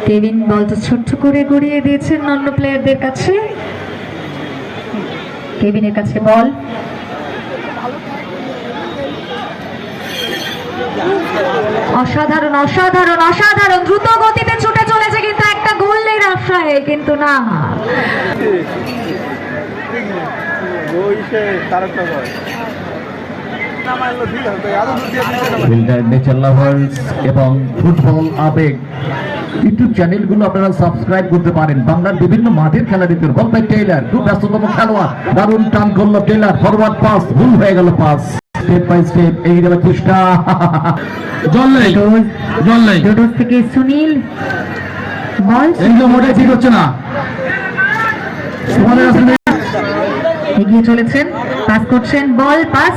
Kevin বলটা ছোট্ট করে গড়িয়ে দিয়েছেন অন্য প্লেয়ারদের কাছে। কেভিনের কাছে বল, অসাধারণ অসাধারণ অসাধারণ দ্রুত গতিতে ছুটে চলেছে কিন্তু একটা গোলের আশায়, কিন্তু না। নেচার লাভার্স এবং ফুটবল আবেগ ইউটিউব চ্যানেলগুলো আপনারা সাবস্ক্রাইব করতে পারেন। বাংলার বিভিন্ন মাঠের খেলা দেখতে বল পাই টেইলার, খুব ব্যস্ততম খেলোয়াড়, দারুণ টান করলো টেইলার, ফরওয়ার্ড পাস, ভুল হয়ে গেল পাস, স্টেপ বাই স্টেপ এগিয়ে যাওয়ার চেষ্টা, জল নেই জল নেই ডোডোস থেকে সুনীল, বল একদম মোটে ঠিক হচ্ছে না, এগিয়ে চলেছেন, পাস করছেন, বল পাস